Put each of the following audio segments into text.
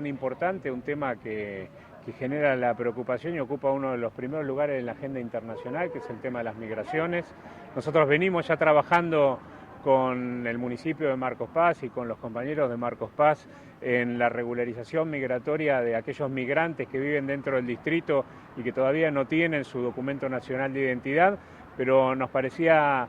tan importante, un tema que genera la preocupación y ocupa uno de los primeros lugares en la agenda internacional, que es el tema de las migraciones. Nosotros venimos ya trabajando con el municipio de Marcos Paz y con los compañeros de Marcos Paz en la regularización migratoria de aquellos migrantes que viven dentro del distrito y que todavía no tienen su documento nacional de identidad, pero nos parecía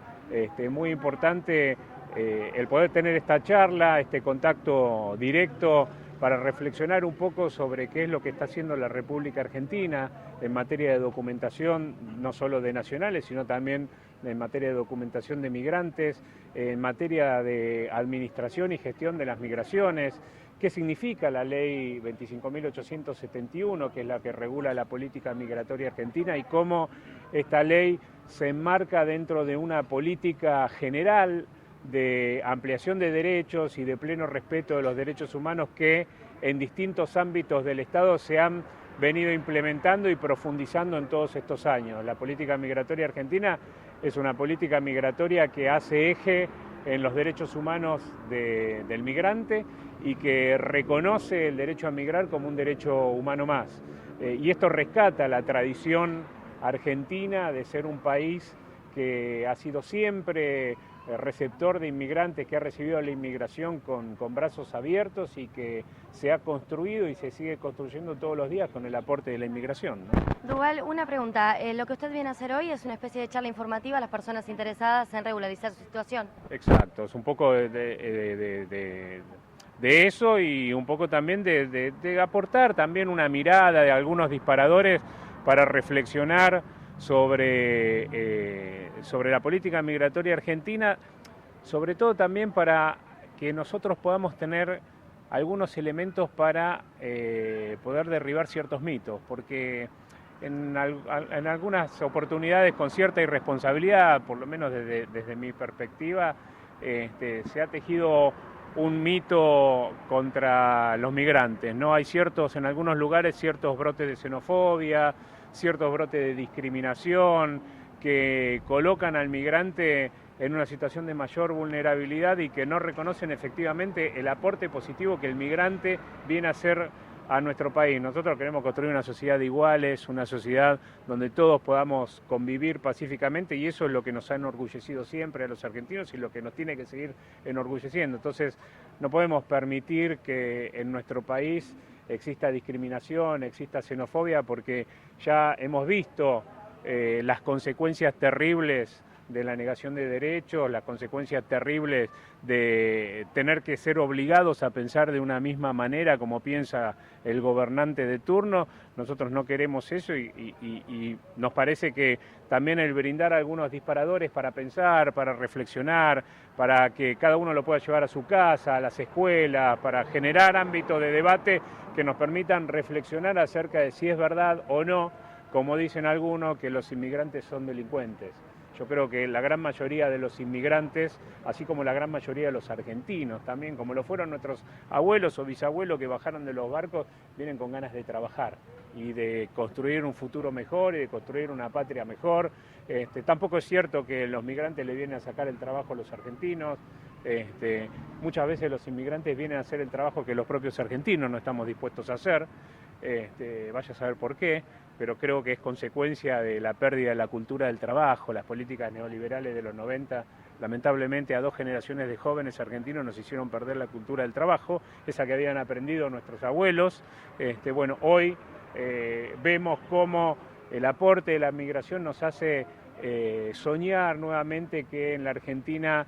muy importante el poder tener esta charla, este contacto directo para reflexionar un poco sobre qué es lo que está haciendo la República Argentina en materia de documentación, no solo de nacionales, sino también en materia de documentación de migrantes, en materia de administración y gestión de las migraciones, qué significa la ley 25.871, que es la que regula la política migratoria argentina, y cómo esta ley se enmarca dentro de una política general de ampliación de derechos y de pleno respeto de los derechos humanos que en distintos ámbitos del Estado se han venido implementando y profundizando en todos estos años. La política migratoria argentina es una política migratoria que hace eje en los derechos humanos del migrante y que reconoce el derecho a migrar como un derecho humano más. Y esto rescata la tradición argentina de ser un país que ha sido siempre receptor de inmigrantes, que ha recibido la inmigración con brazos abiertos y que se ha construido y se sigue construyendo todos los días con el aporte de la inmigración, ¿no? Duval, una pregunta. Lo que usted viene a hacer hoy es una especie de charla informativa a las personas interesadas en regularizar su situación. Exacto, es un poco de eso y un poco también de aportar también una mirada de algunos disparadores para reflexionar sobre la política migratoria argentina, sobre todo también para que nosotros podamos tener algunos elementos para poder derribar ciertos mitos, porque en algunas oportunidades con cierta irresponsabilidad, por lo menos desde mi perspectiva, se ha tejido un mito contra los migrantes, ¿no? Hay en algunos lugares ciertos brotes de xenofobia, ciertos brotes de discriminación que colocan al migrante en una situación de mayor vulnerabilidad y que no reconocen efectivamente el aporte positivo que el migrante viene a hacer a nuestro país. Nosotros queremos construir una sociedad de iguales, una sociedad donde todos podamos convivir pacíficamente, y eso es lo que nos ha enorgullecido siempre a los argentinos y lo que nos tiene que seguir enorgulleciendo. Entonces, no podemos permitir que en nuestro país exista discriminación, exista xenofobia, porque ya hemos visto las consecuencias terribles de la negación de derechos, las consecuencias terribles de tener que ser obligados a pensar de una misma manera como piensa el gobernante de turno. Nosotros no queremos eso y nos parece que también el brindar algunos disparadores para pensar, para reflexionar, para que cada uno lo pueda llevar a su casa, a las escuelas, para generar ámbitos de debate que nos permitan reflexionar acerca de si es verdad o no, como dicen algunos, que los inmigrantes son delincuentes. Yo creo que la gran mayoría de los inmigrantes, así como la gran mayoría de los argentinos también, como lo fueron nuestros abuelos o bisabuelos que bajaron de los barcos, vienen con ganas de trabajar y de construir un futuro mejor y de construir una patria mejor. Tampoco es cierto que los migrantes le vienen a sacar el trabajo a los argentinos. Muchas veces los inmigrantes vienen a hacer el trabajo que los propios argentinos no estamos dispuestos a hacer. Vaya a saber por qué, pero creo que es consecuencia de la pérdida de la cultura del trabajo. Las políticas neoliberales de los 90, lamentablemente a 2 generaciones de jóvenes argentinos nos hicieron perder la cultura del trabajo, esa que habían aprendido nuestros abuelos. Hoy vemos cómo el aporte de la migración nos hace soñar nuevamente que en la Argentina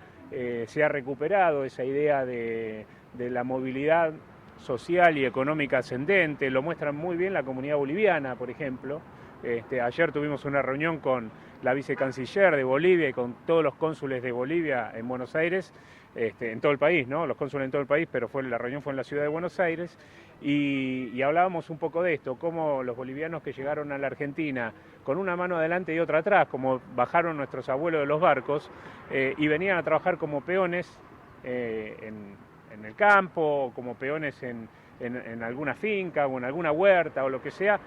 se ha recuperado esa idea de la movilidad social y económica ascendente. Lo muestran muy bien la comunidad boliviana, por ejemplo. Ayer tuvimos una reunión con la vicecanciller de Bolivia y con todos los cónsules de Bolivia en Buenos Aires, en todo el país, ¿no? Los cónsules en todo el país, pero la reunión fue en la ciudad de Buenos Aires, y hablábamos un poco de esto, cómo los bolivianos que llegaron a la Argentina con una mano adelante y otra atrás, como bajaron nuestros abuelos de los barcos, y venían a trabajar como peones en el campo, como peones en alguna finca o en alguna huerta o lo que sea,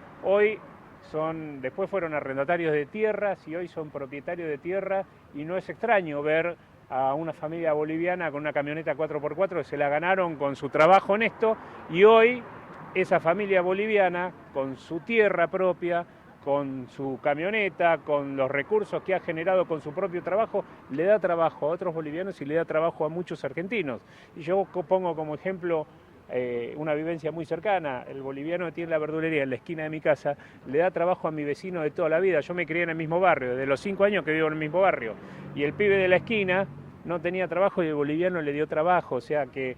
después fueron arrendatarios de tierras y hoy son propietarios de tierra, y no es extraño ver a una familia boliviana con una camioneta 4x4 que se la ganaron con su trabajo honesto, y hoy esa familia boliviana, con su tierra propia, con su camioneta, con los recursos que ha generado con su propio trabajo, le da trabajo a otros bolivianos y le da trabajo a muchos argentinos. Y yo pongo como ejemplo una vivencia muy cercana. El boliviano que tiene la verdulería en la esquina de mi casa le da trabajo a mi vecino de toda la vida. Yo me crié en el mismo barrio, desde los 5 años que vivo en el mismo barrio. Y el pibe de la esquina no tenía trabajo y el boliviano le dio trabajo, o sea que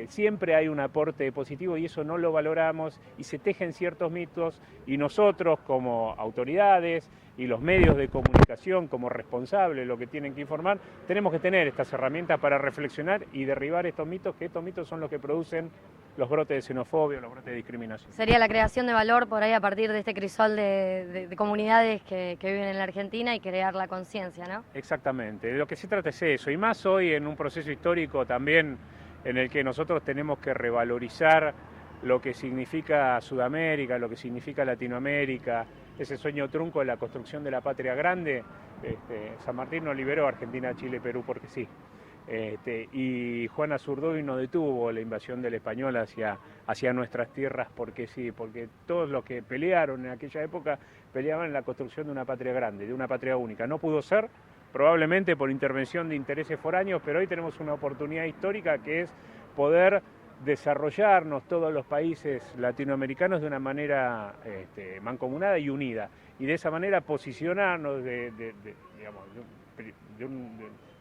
siempre hay un aporte positivo y eso no lo valoramos y se tejen ciertos mitos y nosotros como autoridades y los medios de comunicación como responsables, lo que tienen que informar, tenemos que tener estas herramientas para reflexionar y derribar estos mitos, que estos mitos son los que producen los brotes de xenofobia, los brotes de discriminación. Sería la creación de valor por ahí a partir de este crisol de comunidades que viven en la Argentina y crear la conciencia, ¿no? Exactamente, de lo que se trata es eso, y más hoy en un proceso histórico también en el que nosotros tenemos que revalorizar lo que significa Sudamérica, lo que significa Latinoamérica, ese sueño trunco de la construcción de la patria grande. San Martín no liberó a Argentina, Chile, Perú porque sí. Y Juan Azurduy no detuvo la invasión del español hacia nuestras tierras porque sí, porque todos los que pelearon en aquella época peleaban en la construcción de una patria grande, de una patria única. No pudo ser, probablemente por intervención de intereses foráneos, pero hoy tenemos una oportunidad histórica que es poder desarrollarnos todos los países latinoamericanos de una manera mancomunada y unida, y de esa manera posicionarnos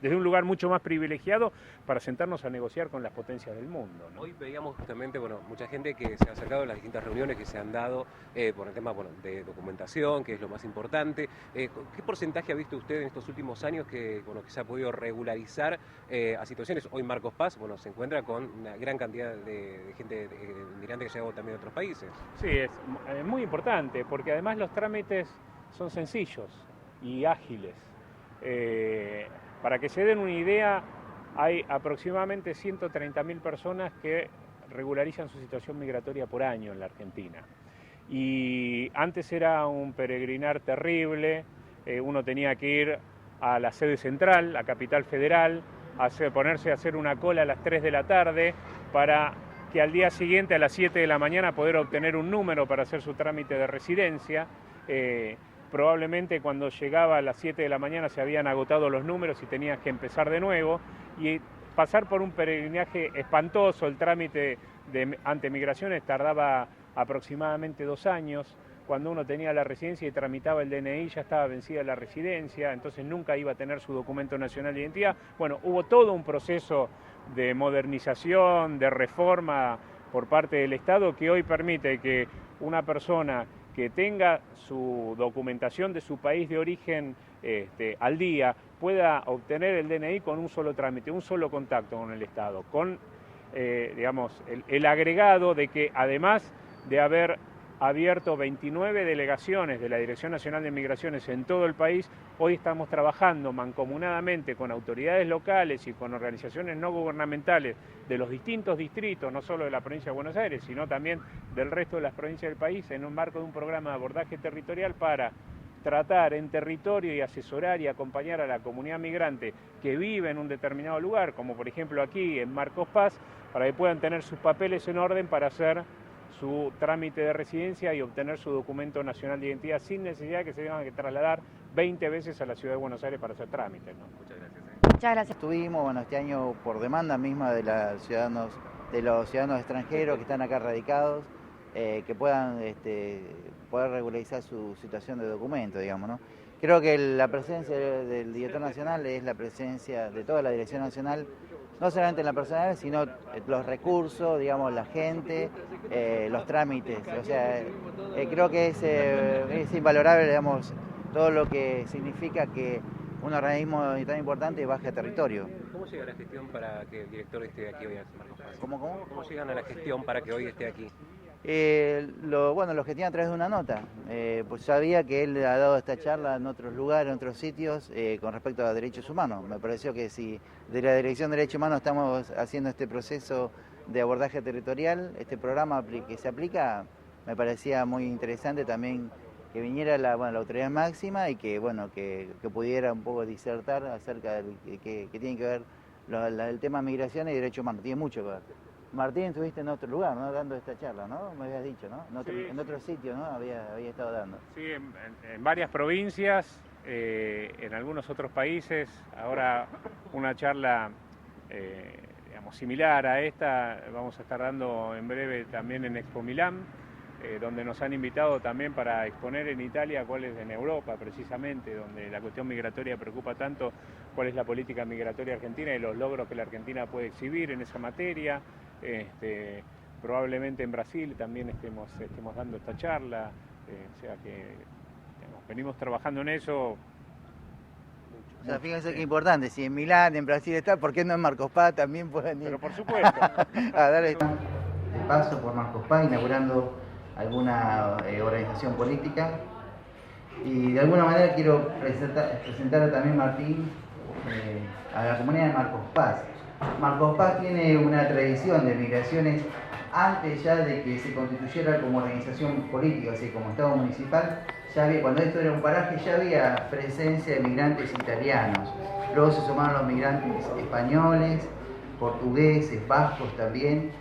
desde un lugar mucho más privilegiado para sentarnos a negociar con las potencias del mundo, ¿no? Hoy veíamos justamente, mucha gente que se ha acercado a las distintas reuniones que se han dado por el tema, de documentación, que es lo más importante. ¿Qué porcentaje ha visto usted en estos últimos años que se ha podido regularizar a situaciones? Hoy Marcos Paz, se encuentra con una gran cantidad de gente inmigrante que ha llegado también de otros países. Sí, es muy importante, porque además los trámites son sencillos y ágiles. Para que se den una idea, hay aproximadamente 130.000 personas que regularizan su situación migratoria por año en la Argentina. Y antes era un peregrinar terrible, uno tenía que ir a la sede central, la capital federal, ponerse a hacer una cola a las 3 de la tarde para que al día siguiente a las 7 de la mañana poder obtener un número para hacer su trámite de residencia. Probablemente cuando llegaba a las 7 de la mañana se habían agotado los números y tenías que empezar de nuevo y pasar por un peregrinaje espantoso. El trámite ante migraciones tardaba aproximadamente 2 años. Cuando uno tenía la residencia y tramitaba el DNI ya estaba vencida la residencia, entonces nunca iba a tener su documento nacional de identidad. Bueno, hubo todo un proceso de modernización, de reforma por parte del Estado que hoy permite que una persona que tenga su documentación de su país de origen al día, pueda obtener el DNI con un solo trámite, un solo contacto con el Estado, con el agregado de que además de haber abierto 29 delegaciones de la Dirección Nacional de Migraciones en todo el país, hoy estamos trabajando mancomunadamente con autoridades locales y con organizaciones no gubernamentales de los distintos distritos, no solo de la provincia de Buenos Aires, sino también del resto de las provincias del país, en un marco de un programa de abordaje territorial para tratar en territorio y asesorar y acompañar a la comunidad migrante que vive en un determinado lugar, como por ejemplo aquí en Marcos Paz, para que puedan tener sus papeles en orden para hacer su trámite de residencia y obtener su documento nacional de identidad sin necesidad de que se tengan que trasladar 20 veces a la ciudad de Buenos Aires para hacer trámites, ¿no? Muchas gracias. Muchas gracias. Estuvimos, este año por demanda misma de los ciudadanos extranjeros que están acá radicados, que puedan poder regularizar su situación de documento, digamos, ¿no? Creo que la presencia del director nacional es la presencia de toda la Dirección Nacional, no solamente en la personal, sino los recursos, digamos, la gente, los trámites. O sea, creo que es invalorable, digamos, todo lo que significa que un organismo tan importante baje a territorio. ¿Cómo llega la gestión para que el director esté aquí hoy, Marcos Paz? ¿Cómo? ¿Cómo llegan a la gestión para que hoy esté aquí? Lo gestioné a través de una nota. Pues sabía que él ha dado esta charla en otros lugares, en otros sitios, con respecto a derechos humanos. Me pareció que si de la Dirección de Derechos Humanos estamos haciendo este proceso de abordaje territorial, este programa que se aplica, me parecía muy interesante también que viniera la autoridad máxima y que pudiera un poco disertar acerca de que tiene que ver el tema migración y derechos humanos. Tiene mucho que ver. Martín, estuviste en otro lugar, ¿no? Dando esta charla, ¿no? Me habías dicho, ¿no? Sí, en otro sitio, ¿no? Había estado dando. Sí, en varias provincias, en algunos otros países. Ahora una charla digamos, similar a esta vamos a estar dando en breve también en Expo Milán, donde nos han invitado también para exponer en Italia, en Europa precisamente, donde la cuestión migratoria preocupa tanto, cuál es la política migratoria argentina y los logros que la Argentina puede exhibir en esa materia. Probablemente en Brasil también estemos dando esta charla, o sea que digamos, venimos trabajando en eso. O sea, fíjense qué importante, si en Milán, en Brasil está, ¿por qué no en Marcos Paz también pueden ir? Pero por supuesto. A dar el paso por Marcos Paz, inaugurando alguna organización política. Y de alguna manera quiero presentar también, Martín, a la comunidad de Marcos Paz. Marcos Paz tiene una tradición de migraciones antes ya de que se constituyera como organización política, así como Estado municipal. Ya había, cuando esto era un paraje, ya había presencia de migrantes italianos. Luego se sumaron los migrantes españoles, portugueses, vascos también.